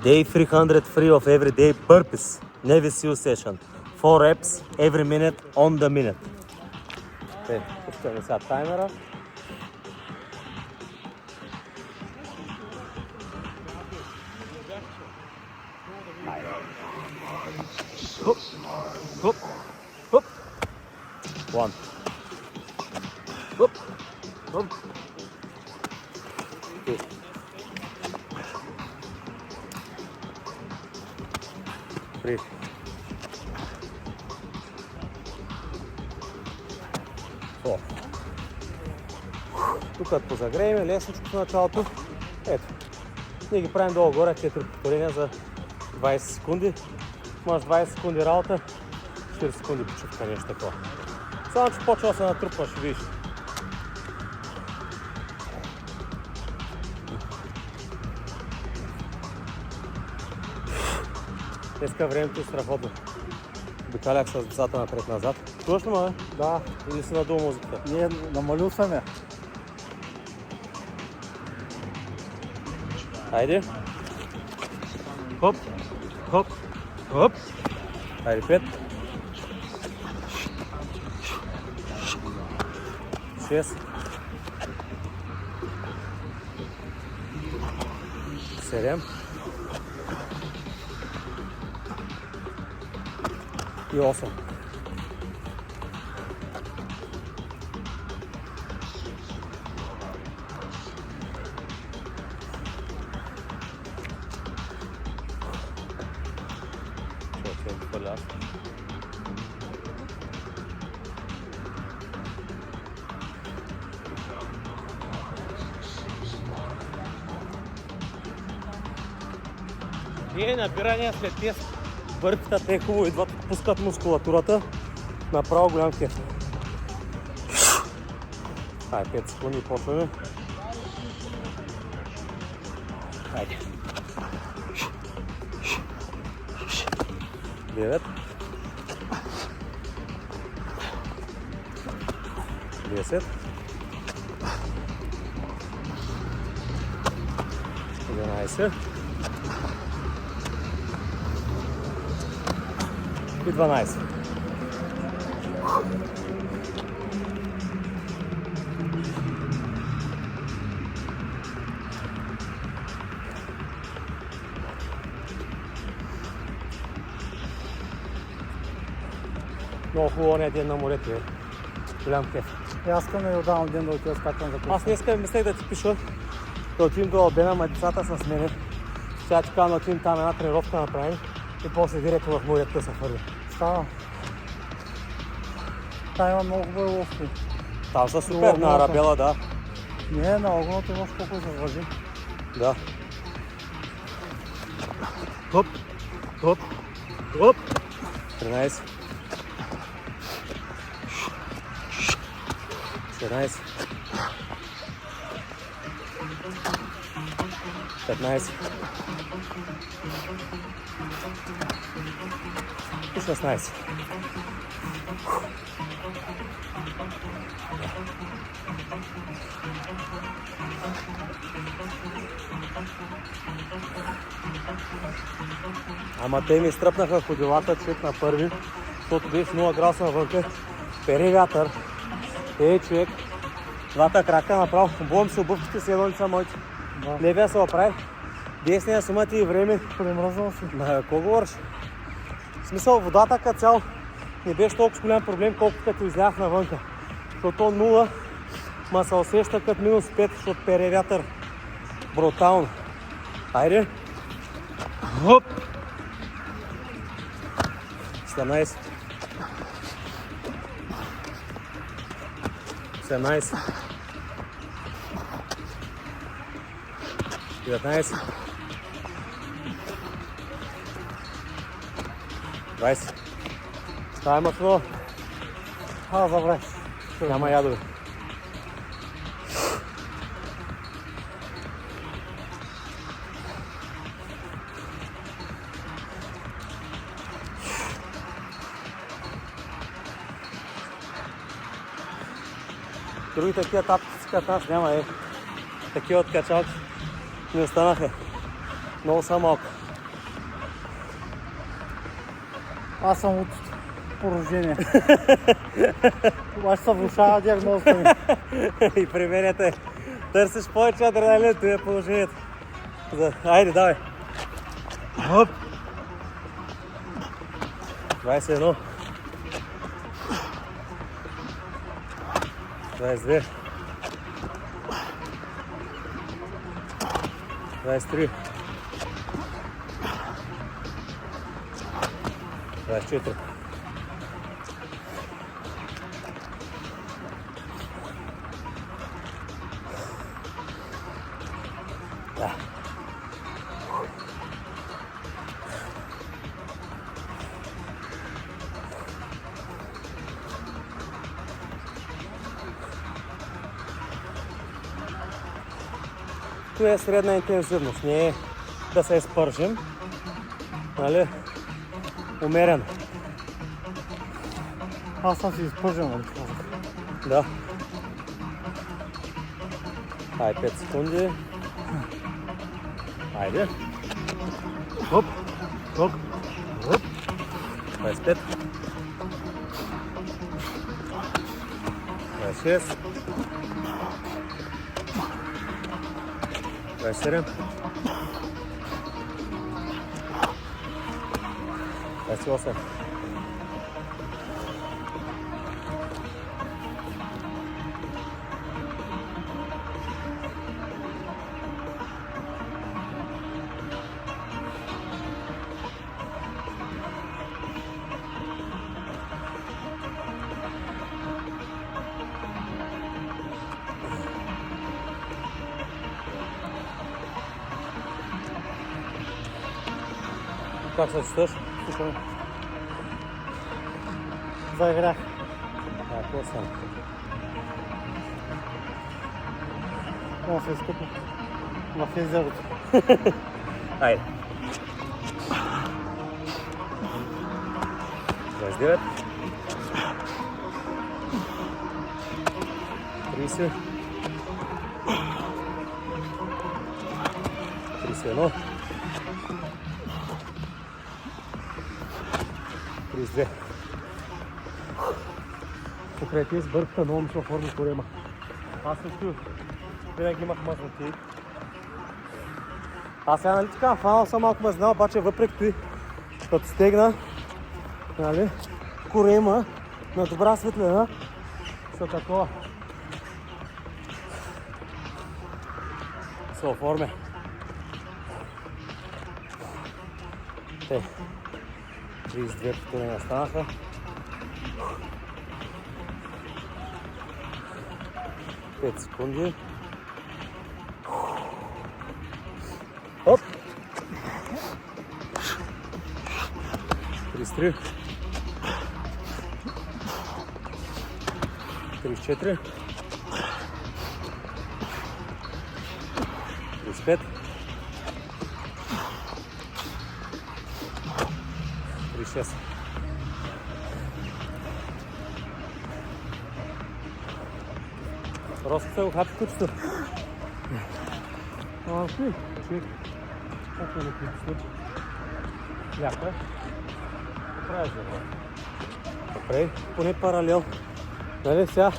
Day 300 free of everyday burpees. Navy SEAL session. 4 reps every minute on the minute. Okay, пускаме сега таймера. Хоп, хоп, хоп. One. Хоп, хоп. Two. Three. Four. Тук позагреем лесничко в началото. Ето. Ние ги правим долу-горе 4 повторения за 20 секунди. Имаш 20 секунди работа, 40 секунди почивка, нещо такова. Само че почва да се натрупва, ще видиш. Днеска времето е страхотно. Обикалях с децата напред-назад. Точно, ма? Да. Или си надул музиката? Не, намалил съм я. Хайде. Хоп, хоп, хоп. Хайде, 5. 6. 7. И 8. И набирания след тези бърката, те хубаво идват, пускат мускулатурата. Направо голям кеф. Хайде, 5 секунди почваме. Хайде. 9. 10. 11. И 12. Много хубаво не е ден на морето, е. Голям кеф. И аз искам да ви отдавам ден да отида скачам за плюс. Аз днеска мислех да ти пиша, да отидем до Албена, ма децата с мене. Сега ти казвам да отидем там една тренировка направим и после директно в морето да се хвърля. Става. Там има много хубави ловки. Там са супер, на Арабела, да. Не, на огъното имаш колко се въжи. Да. Хоп, хоп, хоп. 13. 14. 15. И 16. Ама те ми стръпнаха ходилата човек на първи, защото беше 0 градуса навънка, пери вятър. Човек, двата крака направо, обувам се обувките с едно лица моите. Да. Левия се оправи, десния сума ти и време. Премръзнал си. Какво говориш? В смисъл, водата като цяло не беше толкова голям проблем, колкото като излях навънка. Защото 0, ма се усеща като минус 5, защото пере вятър. Брутално. Хайде. Хоп! 17. 17. 19. 20. Ставай масло. Добре. Няма ядове. Други такива тапки като нас няма, такива откачалки не останаха. Много са малко. Аз съм от поражение. Обаче се влошава диагнозата ми. И при мен е те. Търсиш повече адреналин, това е положението. Айде, давай. Хоп. 21. 22. 23. 24. Да. Това е средна интензивност, не е да се изпържим, нали? Умерено. Аз съм си изпържен, нали казах. Да. Ай, 5 секунди. Айде. Хоп, хоп, хоп. 25. 26. 27. 28. 'Как се чувстваш? Супер. Заиграх. Какво стана? Много се изкъпна. В езерото. Айде. 29. 30. 31. 32. Покрай тези бърката много ми се оформи корема. Аз също винаги имах мазноти. Аз сега, нали така, фанал съм малко мазнал, обаче въпреки той, като стегна, нали, корема на добра светлина, са такова. Се оформя. Те, 32 повторения станаха. Пет секунди. Оп! 33. 34. 35. 36. Роско се ухапи кучето. Ти, чек. Как е на кучето? Яко е. Поправиш да бъде. Поправи, поне паралел. Нали сега?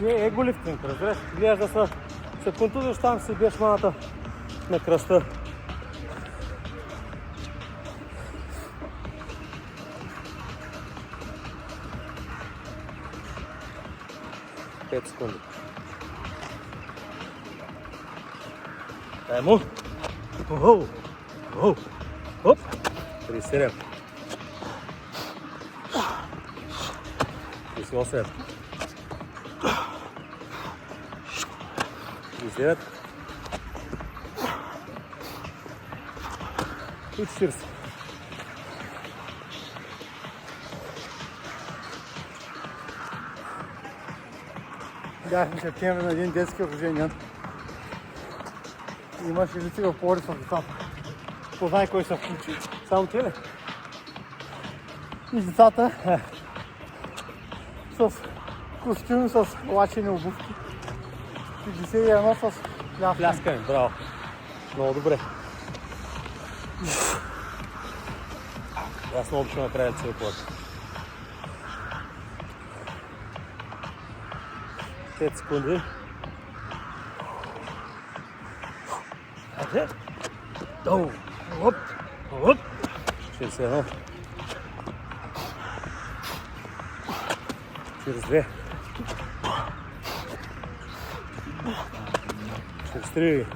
Не е еголифтинг, разбираш? Гледаш да се контузиш там, си биеш маната на кръста. Пет секунди. Дай му. Оу! Оу! Оп! 37. 38. 39. И 40. Бяхме в септември на един детски рожден. Имаше лици в Пловдив в децата. Познай кой се включи. Само ти ли? И децата с костюми с лачени обувки. 51 с пляскане. Пляскане, браво. Много добре. Аз много обичам да правя цел плът. 5 секунди. Айде. Долу. Оп. Оп. 61. 42. 43.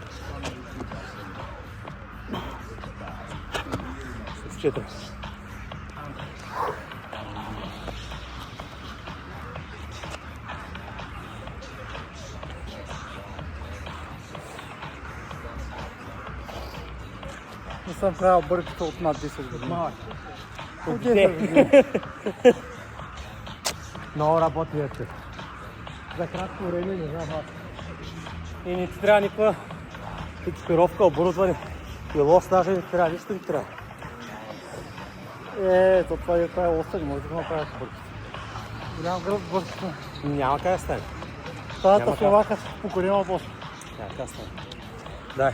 44. Не съм правил бърката от над 10 години. Малък. От 10 години. Много работи вече. За кратко време не знам аз. И не ти трябва никаква екипировка, оборудване. И лост даже не ти трябва, нищо не ти трябва. То това е правил лоста, не може да го направят бърката. Голям гръб бърката. Няма как да стане. Тази Няма словака по корема после. Няма как да стане. Дай.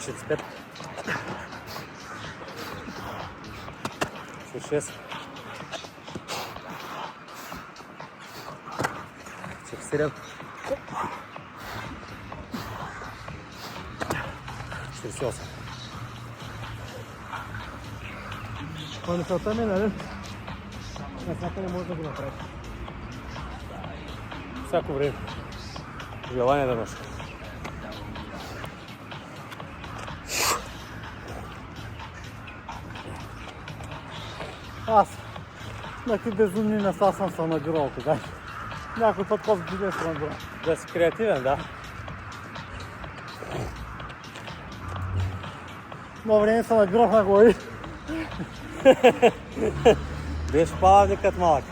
45. 46. 47. 48. Това мисълта ми, нали? Навсякъде може да го направи. Всяко време. Желание да носи. Аз на какви безумни места съм се набирал тогава. Някой път по-сбиле се набирал. Да си креативен, да. Но време се набирах на глави. Беше палавникът малък.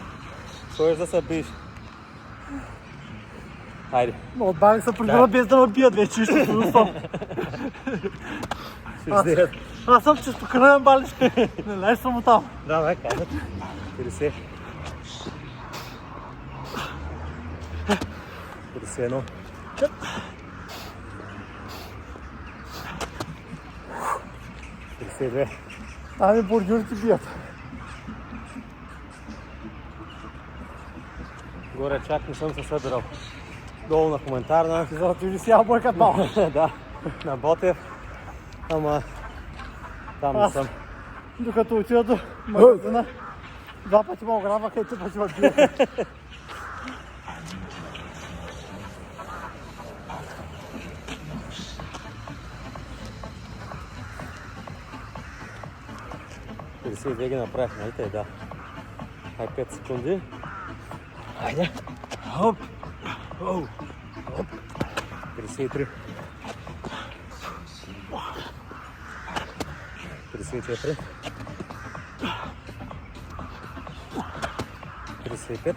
Ходиш да се биеш. Хайде. Но отбавих се прибира без да ме бият вече, ще се устам. Аз съм чистокръвен балиш. Не лай съм от там. Да, бе, казват. 50. 51. 52. Ами бордюрите бият. Горе чак не съм се събирал. Долу на хуманитарна. Зато ли си ябълкат малко? Да, на Ботев. Ама там не съм. Докато отида до магазина, 2 пъти ме ограбваха и 3 пъти ме биеха. Две ги направих, нали те, да. Ай 5 секунди. Айде. Хоп. Оу. Хоп. 53. 34. 35.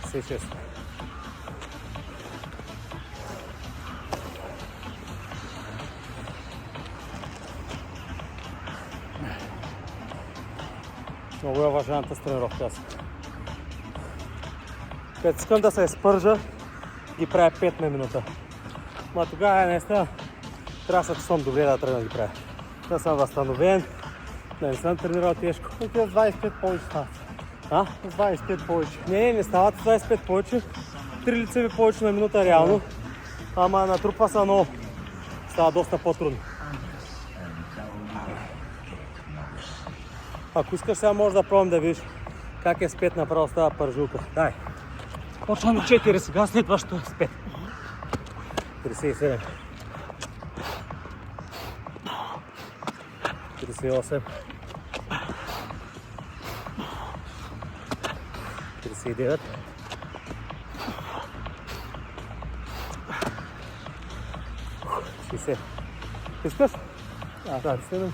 56. Много е уважавам тази тренировка аз. 5 секунди да се изпържа, ги правя 5 на минута. Ма тогава наистина трябва да се чувствам добре да тръгна да ги правя. Да съм възстановен, да не съм тренирал тежко. И те 25 повече стават. А? 25 повече. Не стават 25 повече. 3 лицеви повече на минута реално. Ама натрупва се много. Става доста по-трудно. Ако искаш сега може да пробвам да видиш как е с 5 направо става пържулка. Дай. Почваме 4 сега, след това ще е с 5. 37. 38. 39. 60. Искаш? Да, 7.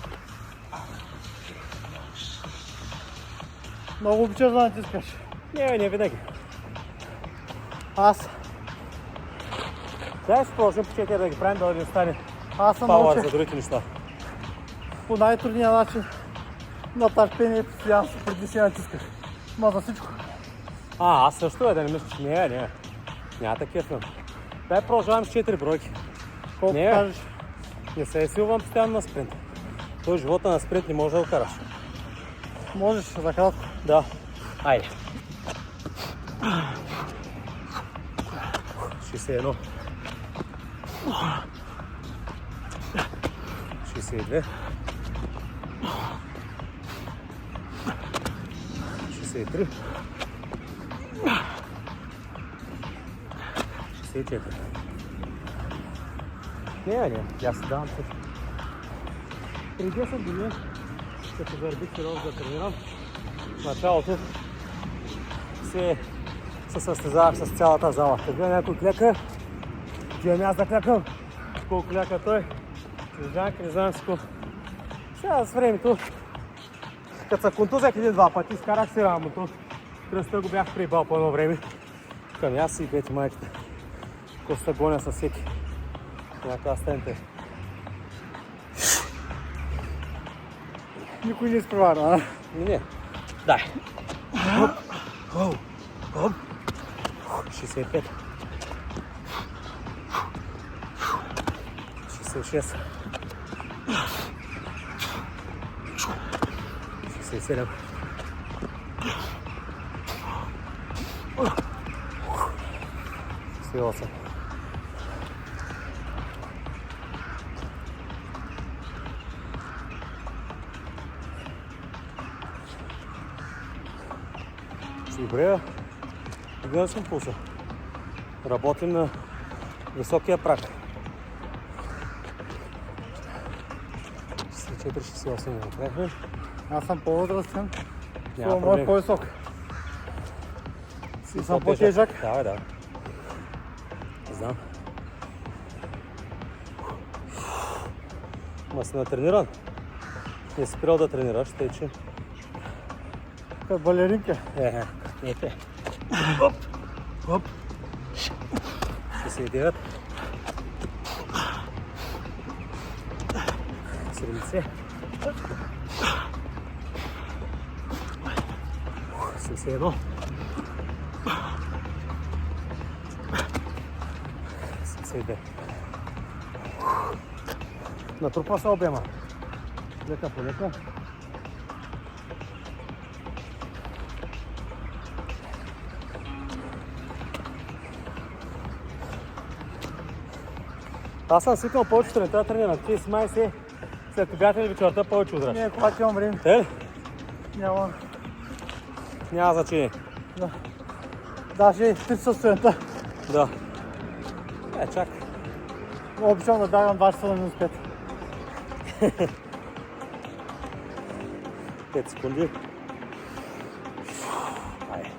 Много обичаш да натискаш. Не винаги. Аз Дай си продължим по 4 да ги правим, да не стане съм пауър научил за другите неща. по най-трудния начин на търпение постоянно преди си натискаш. Ма за всичко. Аз също да не мисля, че не. Няма такива филм. Дай продължавам с 4 бройки. Колко Не, кажеш? не се силвам постоянно на спринт. Той живота на спринт не може да го караш. Можеш за кратко. Да. Айде. 61. 62. 63. 64. Не, аз си давам също. При 10 години, като върбих сериозно да тренирам, в началото се състезавах с цялата зала. Къде някой кляка, отивам аз да клякам. Колко кляка той, не знам си какво. Сега с времето, като се контузях 1-2 пъти, изкарах си рамото. Кръста го бях приебал по едно време. Към аз си пети майката. Коста гоня със всеки. Някаква стенте. Никой не изпреварва, а? Не. Дай. Хоп. Хоп. Хоп. 65. 66. 67. 68. 69. Добре, гледам съм пулса. Работим на високия прак. 64-68 не направихме. Аз съм по-възрастен. Няма Това проблем. е по-висок. И съм по-тежък. Да. Знам. Ма си натрениран. Не си спирал да тренираш, тъй че... Като балеринка. Ете. Оп. Оп. 69. 70. 71. 72. Натрупа се обема. Лека по лека. Аз съм свикнал повече сутринта да тренирам. Ти си май си след обяд или вечерта повече удраш. Не, когато имам време. Е? Няма. Няма значение. Да. Даже 3 сутринта. Да. Чак. Обичам да давам 2 часа на минус 5. 5 секунди. Айде.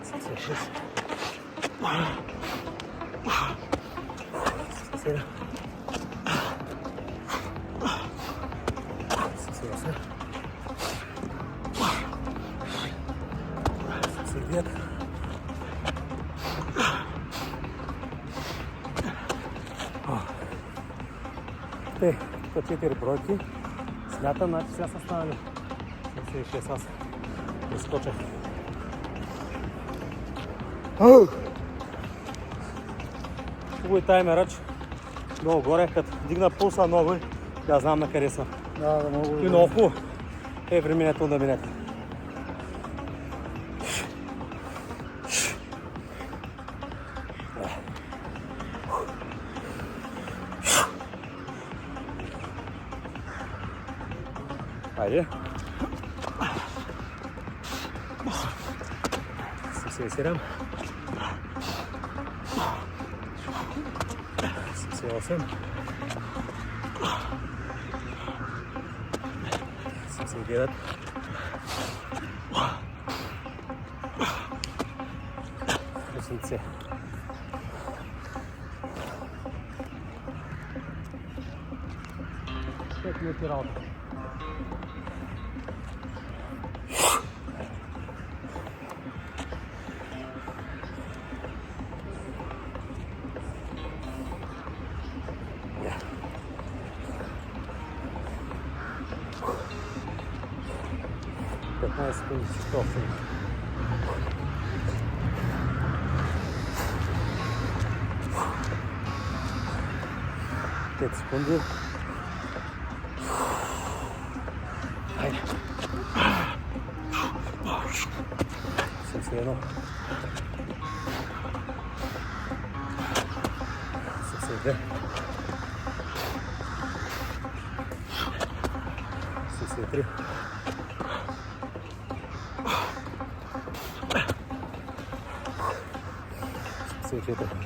76. 77. 78. 79. Те, по 4 бройки. Смятам, значи сега са станали 76 аз. Изскочах. Хубаво и таймеръч. Много горе, като дигна пулса много, да знам на къде съм. Да, много. И много хубаво. Времето да минете. Айде. 77. 78. 79. 80. Пет минути работа. Секунди, часов. 5 секунди. Хайде. 71. 72. 73. 74.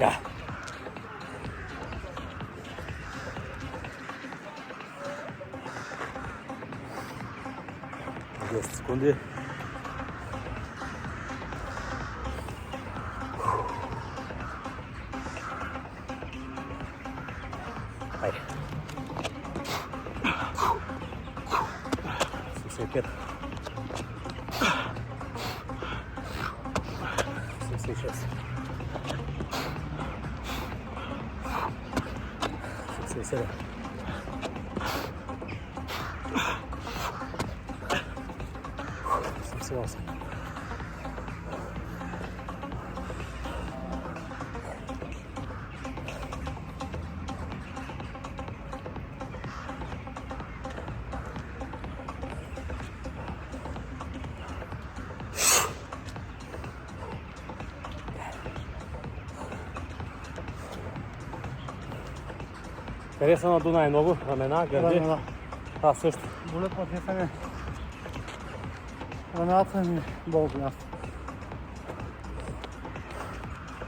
Ja. 10 секунди. Хайде. 75. 76. 77. 78. Къде са наду най-много? Ramена, гърди? Рамена. Аз също. Болят ме дихане. Рамената ми болят място.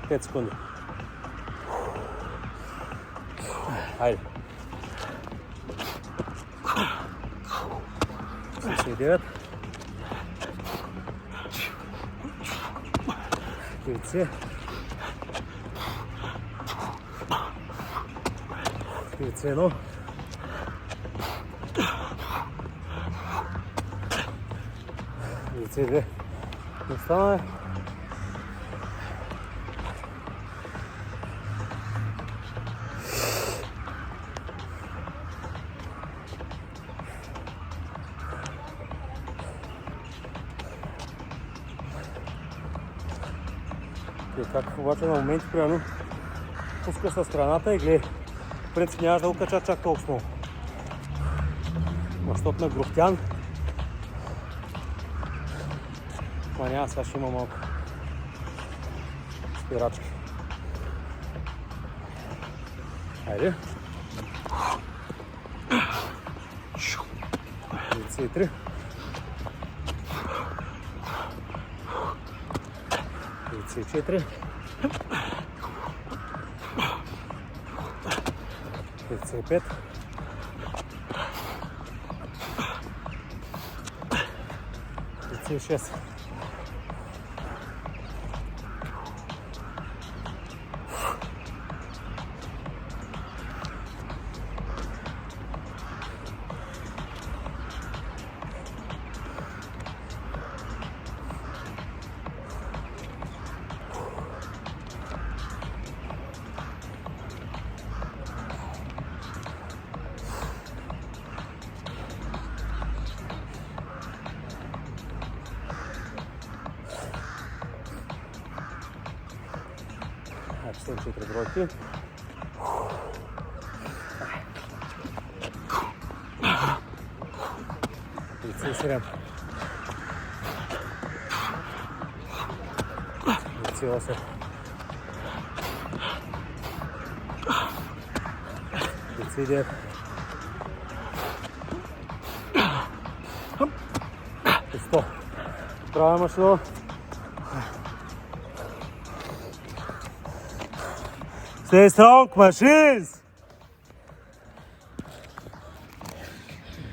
5 секунди. Хайде. 69. 90. 91. 92. Не стана. Как обаче на моменти, примерно, пуска с страната и гледай, в принцип нямаш да го кача чак толкова много. Защото на Грухтян, няма, сега ще има малко спирачки. Хайде. 93. 94. 55. 56. 4 бройки. Лице 7. Лице 8. Лице 9. И 100. Права машина. Stay strong, machines!